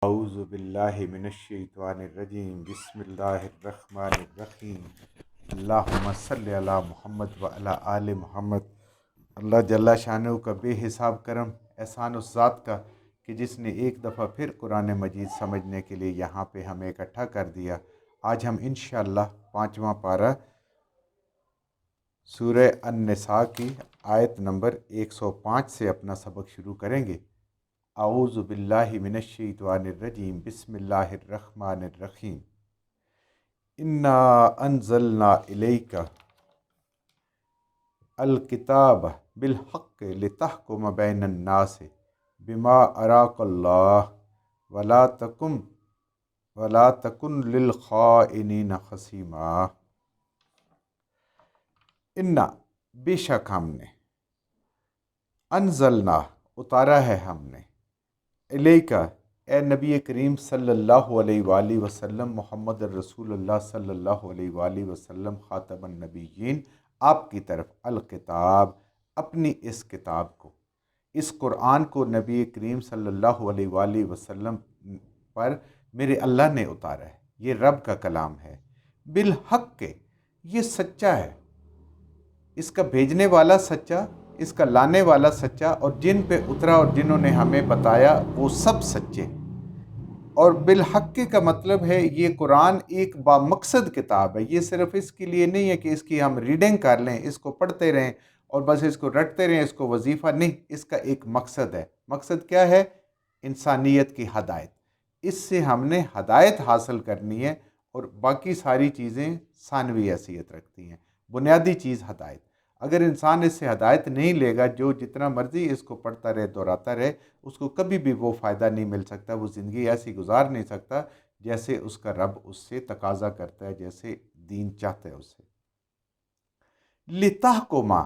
اعوذ باللہ من الشیطان الرجیم بسم اللہ الرحمن الرحیم اللہم صلی علی محمد وعلی آل محمد۔ اللہ جل شانہ کا بے حساب کرم احسان اس ذات کا کہ جس نے ایک دفعہ پھر قرآن مجید سمجھنے کے لیے یہاں پہ ہمیں اکٹھا کر دیا۔ آج ہم انشاءاللہ 5واں پارہ سورہ النساء کی آیت نمبر 105 سے اپنا سبق شروع کریں گے۔ اعوذ باللہ من الشیطان الرجیم بسم اللہ الرحمن الرحیم انا انزلنا الیک الکتاب بالحق لتحکم بین الناس بما اراک اللہ ولا تکن للخائنین خصیما۔ انا بے شک ہم نے، انزلنا اتارا ہے ہم نے، الیکا اے نبی کریم صلی اللہ علیہ وآلہ وسلم، محمد الرسول اللہ صلی اللہ علیہ وآلہ وسلم، خاتم النبیین، آپ کی طرف الکتاب، اپنی اس کتاب کو، اس قرآن کو نبی کریم صلی اللہ علیہ وآلہ وسلم پر میرے اللہ نے اتارا ہے۔ یہ رب کا کلام ہے، بالحق کے، یہ سچا ہے، اس کا بھیجنے والا سچا، اس کا لانے والا سچا، اور جن پہ اترا اور جنہوں نے ہمیں بتایا وہ سب سچے۔ اور بالحق کا مطلب ہے یہ قرآن ایک بامقصد کتاب ہے۔ یہ صرف اس کے لیے نہیں ہے کہ اس کی ہم ریڈنگ کر لیں، اس کو پڑھتے رہیں اور بس اس کو رٹتے رہیں، اس کو وظیفہ نہیں، اس کا ایک مقصد ہے۔ مقصد کیا ہے؟ انسانیت کی ہدایت۔ اس سے ہم نے ہدایت حاصل کرنی ہے، اور باقی ساری چیزیں ثانوی حیثیت رکھتی ہیں۔ بنیادی چیز ہدایت۔ اگر انسان اس سے ہدایت نہیں لے گا، جو جتنا مرضی اس کو پڑھتا رہے، دہراتا رہے، اس کو کبھی بھی وہ فائدہ نہیں مل سکتا۔ وہ زندگی ایسی گزار نہیں سکتا جیسے اس کا رب اس سے تقاضا کرتا ہے، جیسے دین چاہتا ہے اس سے۔ لِتَحْكُمَ،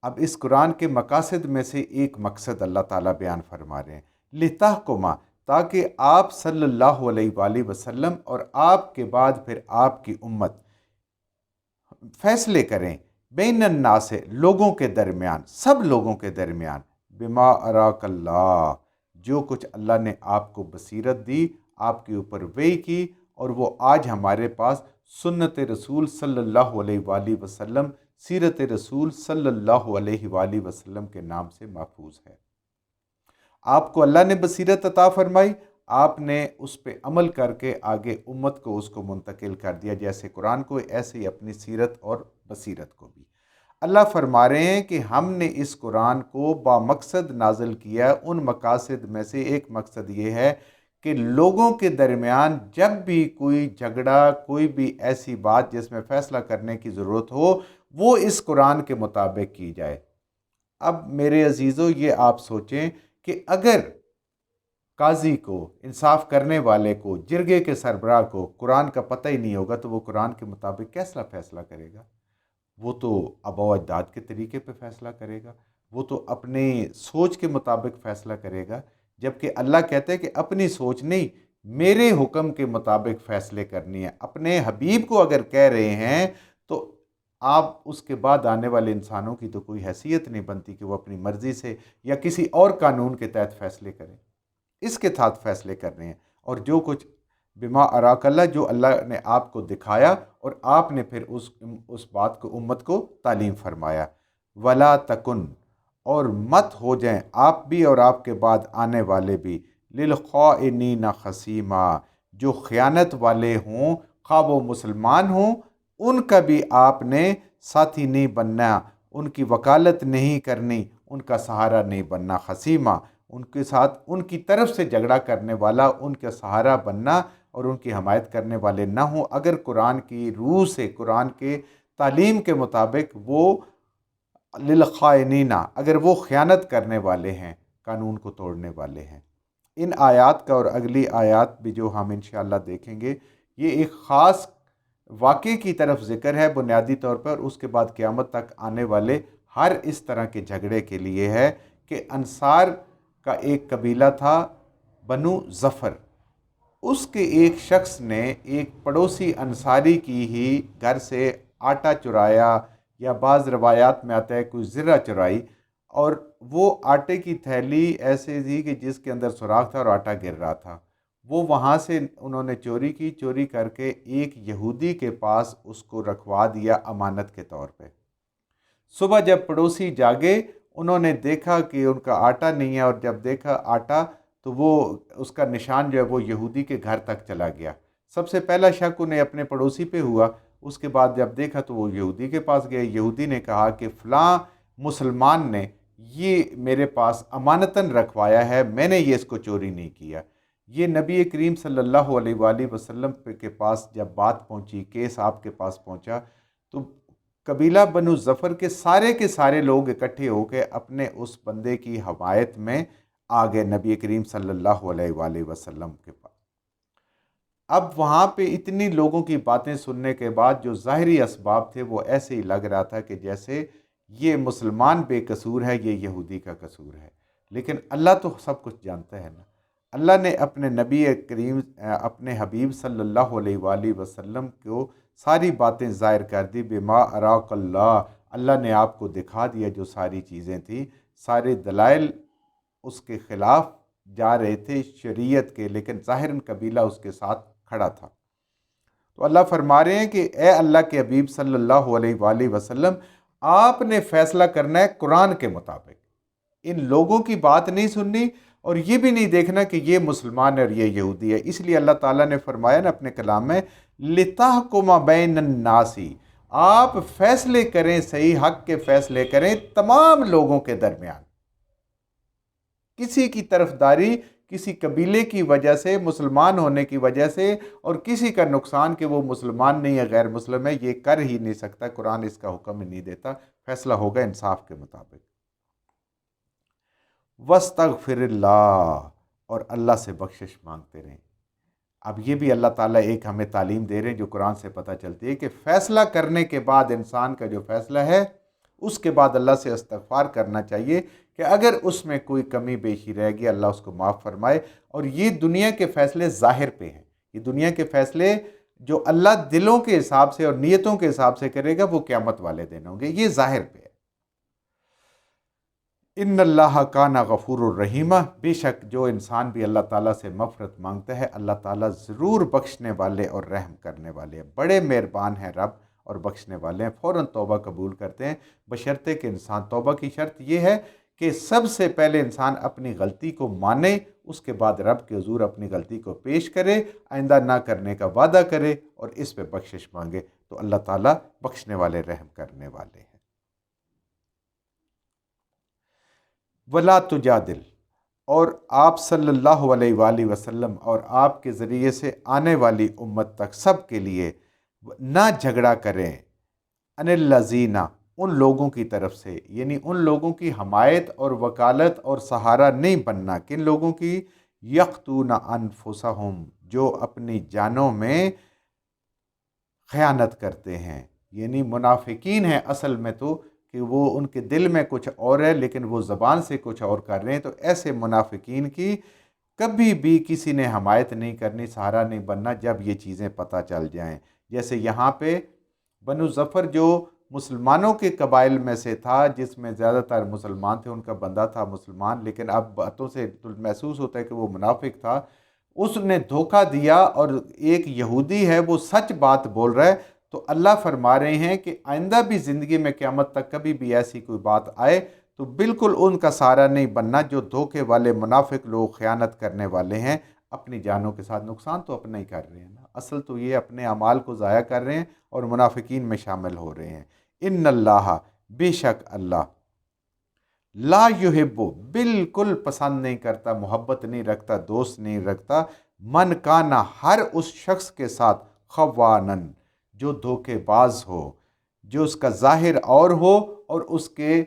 اب اس قرآن کے مقاصد میں سے ایک مقصد اللہ تعالیٰ بیان فرما رہے ہیں، لِتَحْكُمَ، تاکہ آپ صلی اللہ علیہ وآلہ وسلم اور آپ کے بعد پھر آپ کی امت فیصلے کریں، بین الناس، لوگوں کے درمیان، سب لوگوں کے درمیان، بما اراک اللہ، جو کچھ اللہ نے آپ کو بصیرت دی، آپ کے اوپر وحی کی، اور وہ آج ہمارے پاس سنت رسول صلی اللہ علیہ وآلہ وسلم، سیرت رسول صلی اللہ علیہ وآلہ وسلم کے نام سے محفوظ ہے۔ آپ کو اللہ نے بصیرت عطا فرمائی، آپ نے اس پہ عمل کر کے آگے امت کو اس کو منتقل کر دیا، جیسے قرآن کو، ایسے ہی اپنی سیرت اور بصیرت کو بھی۔ اللہ فرما رہے ہیں کہ ہم نے اس قرآن کو بامقصد نازل کیا۔ ان مقاصد میں سے ایک مقصد یہ ہے کہ لوگوں کے درمیان جب بھی کوئی جھگڑا، کوئی بھی ایسی بات جس میں فیصلہ کرنے کی ضرورت ہو، وہ اس قرآن کے مطابق کی جائے۔ اب میرے عزیزو، یہ آپ سوچیں کہ اگر قاضی کو، انصاف کرنے والے کو، جرگے کے سربراہ کو قرآن کا پتہ ہی نہیں ہوگا تو وہ قرآن کے مطابق کیسا فیصلہ کرے گا؟ وہ تو آباء و اجداد کے طریقے پہ فیصلہ کرے گا، وہ تو اپنے سوچ کے مطابق فیصلہ کرے گا، جبکہ اللہ کہتے ہیں کہ اپنی سوچ نہیں، میرے حکم کے مطابق فیصلے کرنی ہے۔ اپنے حبیب کو اگر کہہ رہے ہیں تو آپ اس کے بعد آنے والے انسانوں کی تو کوئی حیثیت نہیں بنتی کہ وہ اپنی مرضی سے یا کسی اور قانون کے تحت فیصلے کریں۔ اس کے تحت فیصلے کر رہے ہیں، اور جو کچھ بما اراک اللہ، جو اللہ نے آپ کو دکھایا، اور آپ نے پھر اس بات کو امت کو تعلیم فرمایا۔ ولا تکن، اور مت ہو جائیں آپ بھی اور آپ کے بعد آنے والے بھی، للخائنین خصیما، جو خیانت والے ہوں، خواہ وہ مسلمان ہوں، ان کا بھی آپ نے ساتھی نہیں بننا، ان کی وکالت نہیں کرنی، ان کا سہارا نہیں بننا۔ خصیما، ان کے ساتھ، ان کی طرف سے جھگڑا کرنے والا، ان کا سہارا بننا اور ان کی حمایت کرنے والے نہ ہوں، اگر قرآن کی روح سے، قرآن کے تعلیم کے مطابق وہ للخائنین، اگر وہ خیانت کرنے والے ہیں، قانون کو توڑنے والے ہیں۔ ان آیات کا اور اگلی آیات بھی جو ہم انشاءاللہ دیکھیں گے، یہ ایک خاص واقعے کی طرف ذکر ہے بنیادی طور پر، اس کے بعد قیامت تک آنے والے ہر اس طرح کے جھگڑے کے لیے ہے کہ انصار کا ایک قبیلہ تھا، بنو ظفر، اس کے ایک شخص نے ایک پڑوسی انصاری کی ہی گھر سے آٹا چرایا، یا بعض روایات میں آتا ہے کوئی زرہ چرائی، اور وہ آٹے کی تھیلی ایسے تھی کہ جس کے اندر سوراخ تھا اور آٹا گر رہا تھا۔ وہ وہاں سے انہوں نے چوری کی، چوری کر کے ایک یہودی کے پاس اس کو رکھوا دیا امانت کے طور پہ۔ صبح جب پڑوسی جاگے، انہوں نے دیکھا کہ ان کا آٹا نہیں ہے، اور جب دیکھا آٹا تو وہ اس کا نشان جو ہے وہ یہودی کے گھر تک چلا گیا۔ سب سے پہلا شک انہیں اپنے پڑوسی پہ ہوا، اس کے بعد جب دیکھا تو وہ یہودی کے پاس گئے۔ یہودی نے کہا کہ فلاں مسلمان نے یہ میرے پاس امانتاً رکھوایا ہے، میں نے یہ اس کو چوری نہیں کیا۔ یہ نبی کریم صلی اللہ علیہ وآلہ وسلم کے پاس جب بات پہنچی، کیس آپ کے پاس پہنچا، تو قبیلہ بنو ظفر کے سارے لوگ اکٹھے ہو کے اپنے اس بندے کی حمایت میں آ گئے نبی کریم صلی اللہ علیہ وآلہ وسلم کے پاس۔ اب وہاں پہ اتنی لوگوں کی باتیں سننے کے بعد جو ظاہری اسباب تھے وہ ایسے ہی لگ رہا تھا کہ جیسے یہ مسلمان بے قصور ہے، یہ یہودی کا قصور ہے، لیکن اللہ تو سب کچھ جانتا ہے نا۔ اللہ نے اپنے نبی کریم اپنے حبیب صلی اللہ علیہ وآلہ وسلم کو ساری باتیں ظاہر کر دی۔ بما اراک اللہ، اللہ نے آپ کو دکھا دیا جو ساری چیزیں تھیں، سارے دلائل اس کے خلاف جا رہے تھے شریعت کے، لیکن ظاہراً قبیلہ اس کے ساتھ کھڑا تھا۔ تو اللہ فرما رہے ہیں کہ اے اللہ کے حبیب صلی اللہ علیہ وآلہ وسلم، آپ نے فیصلہ کرنا ہے قرآن کے مطابق، ان لوگوں کی بات نہیں سننی، اور یہ بھی نہیں دیکھنا کہ یہ مسلمان ہے اور یہ یہودی ہے۔ اس لیے اللہ تعالیٰ نے فرمایا نا اپنے کلام میں، لِتَحْكُمَ بَيْنَ النَّاسِ، آپ فیصلے کریں، صحیح حق کے فیصلے کریں تمام لوگوں کے درمیان۔ کسی کی طرفداری کسی قبیلے کی وجہ سے، مسلمان ہونے کی وجہ سے، اور کسی کا نقصان کہ وہ مسلمان نہیں ہے، غیر مسلم ہے، یہ کر ہی نہیں سکتا، قرآن اس کا حکم ہی نہیں دیتا۔ فیصلہ ہوگا انصاف کے مطابق۔ وَاسْتَغْفِرِ اللَّهِ، اور اللہ سے بخشش مانگتے رہیں۔ اب یہ بھی اللہ تعالیٰ ایک ہمیں تعلیم دے رہے ہیں جو قرآن سے پتہ چلتی ہے کہ فیصلہ کرنے کے بعد انسان کا جو فیصلہ ہے اس کے بعد اللہ سے استغفار کرنا چاہیے کہ اگر اس میں کوئی کمی بیشی رہ گئی اللہ اس کو معاف فرمائے۔ اور یہ دنیا کے فیصلے ظاہر پہ ہیں، یہ دنیا کے فیصلے جو اللہ دلوں کے حساب سے اور نیتوں کے حساب سے کرے گا وہ قیامت والے دن ہوں گے، یہ ظاہر پہ ہے۔ ان اللہ کان غفور الرحیمہ، بے شک جو انسان بھی اللہ تعالیٰ سے مغفرت مانگتا ہے اللہ تعالیٰ ضرور بخشنے والے اور رحم کرنے والے ہیں، بڑے مہربان ہیں رب اور بخشنے والے ہیں، فوراً توبہ قبول کرتے ہیں، بشرطے کہ انسان، توبہ کی شرط یہ ہے کہ سب سے پہلے انسان اپنی غلطی کو مانے، اس کے بعد رب کے حضور اپنی غلطی کو پیش کرے، آئندہ نہ کرنے کا وعدہ کرے اور اس پہ بخشش مانگے، تو اللہ تعالیٰ بخشنے والے رحم کرنے والے ہیں۔ ولا تجادل، اور آپ صلی اللہ علیہ وآلہ وسلم اور آپ کے ذریعے سے آنے والی امت تک سب کے لیے نہ جھگڑا کریں، ان الذین، ان لوگوں کی طرف سے، یعنی ان لوگوں کی حمایت اور وکالت اور سہارا نہیں بننا، کن لوگوں کی؟ یقتون انفسہم، جو اپنی جانوں میں خیانت کرتے ہیں، یعنی منافقین ہیں اصل میں تو، کہ وہ ان کے دل میں کچھ اور ہے لیکن وہ زبان سے کچھ اور کر رہے ہیں۔ تو ایسے منافقین کی کبھی بھی کسی نے حمایت نہیں کرنی، سہارا نہیں بننا جب یہ چیزیں پتہ چل جائیں۔ جیسے یہاں پہ بنو ظفر جو مسلمانوں کے قبائل میں سے تھا، جس میں زیادہ تر مسلمان تھے، ان کا بندہ تھا مسلمان، لیکن اب باتوں سے محسوس ہوتا ہے کہ وہ منافق تھا، اس نے دھوکہ دیا اور ایک یہودی ہے وہ سچ بات بول رہا ہے۔ تو اللہ فرما رہے ہیں کہ آئندہ بھی زندگی میں قیامت تک کبھی بھی ایسی کوئی بات آئے تو بالکل ان کا سہارا نہیں بننا، جو دھوکے والے منافق لوگ، خیانت کرنے والے ہیں، اپنی جانوں کے ساتھ نقصان تو اپنا ہی کر رہے ہیں نا، اصل تو یہ اپنے اعمال کو ضائع کر رہے ہیں اور منافقین میں شامل ہو رہے ہیں۔ ان اللہ، بے شک اللہ، لا یحب، بالکل پسند نہیں کرتا، محبت نہیں رکھتا، دوست نہیں رکھتا، من کانا، ہر اس شخص کے ساتھ، خوانن، جو دھوکے باز ہو، جو اس کا ظاہر اور ہو اور اس کے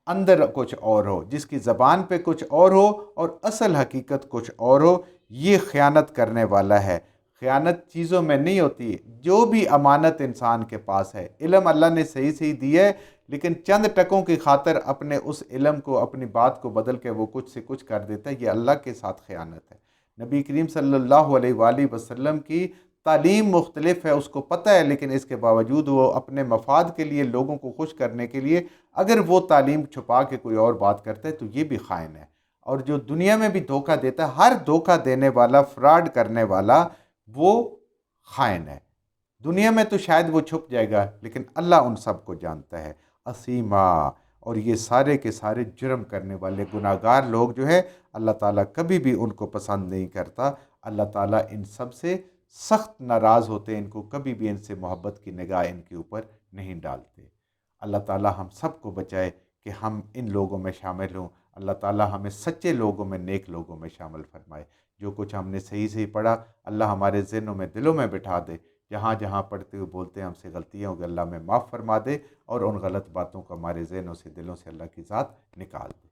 اندر کچھ اور ہو، جس کی زبان پہ کچھ اور ہو اور اصل حقیقت کچھ اور ہو، یہ خیانت کرنے والا ہے۔ خیانت چیزوں میں نہیں ہوتی، جو بھی امانت انسان کے پاس ہے، علم اللہ نے صحیح صحیح دیا ہے، لیکن چند ٹکوں کی خاطر اپنے اس علم کو، اپنی بات کو بدل کے وہ کچھ سے کچھ کر دیتا ہے، یہ اللہ کے ساتھ خیانت ہے۔ نبی کریم صلی اللہ علیہ وآلہ وسلم کی تعلیم مختلف ہے، اس کو پتہ ہے، لیکن اس کے باوجود وہ اپنے مفاد کے لیے، لوگوں کو خوش کرنے کے لیے اگر وہ تعلیم چھپا کے کوئی اور بات کرتا ہے تو یہ بھی خائن ہے۔ اور جو دنیا میں بھی دھوکہ دیتا ہے، ہر دھوکہ دینے والا، فراڈ کرنے والا وہ خائن ہے۔ دنیا میں تو شاید وہ چھپ جائے گا، لیکن اللہ ان سب کو جانتا ہے۔ اسیما، اور یہ سارے کے سارے جرم کرنے والے گناہگار لوگ جو ہے، اللہ تعالیٰ کبھی بھی ان کو پسند نہیں کرتا۔ اللہ تعالیٰ ان سب سے سخت ناراض ہوتے ہیں، ان کو کبھی بھی ان سے محبت کی نگاہ ان کے اوپر نہیں ڈالتے۔ اللہ تعالیٰ ہم سب کو بچائے کہ ہم ان لوگوں میں شامل ہوں۔ اللہ تعالیٰ ہمیں سچے لوگوں میں، نیک لوگوں میں شامل فرمائے۔ جو کچھ ہم نے صحیح صحیح پڑھا، اللہ ہمارے ذہنوں میں، دلوں میں بٹھا دے۔ جہاں جہاں پڑھتے ہوئے بولتے ہیں ہم سے غلطیاں ہوگی، اللہ میں معاف فرما دے، اور ان غلط باتوں کو ہمارے ذہنوں سے، دلوں سے اللہ کی ذات نکال دے۔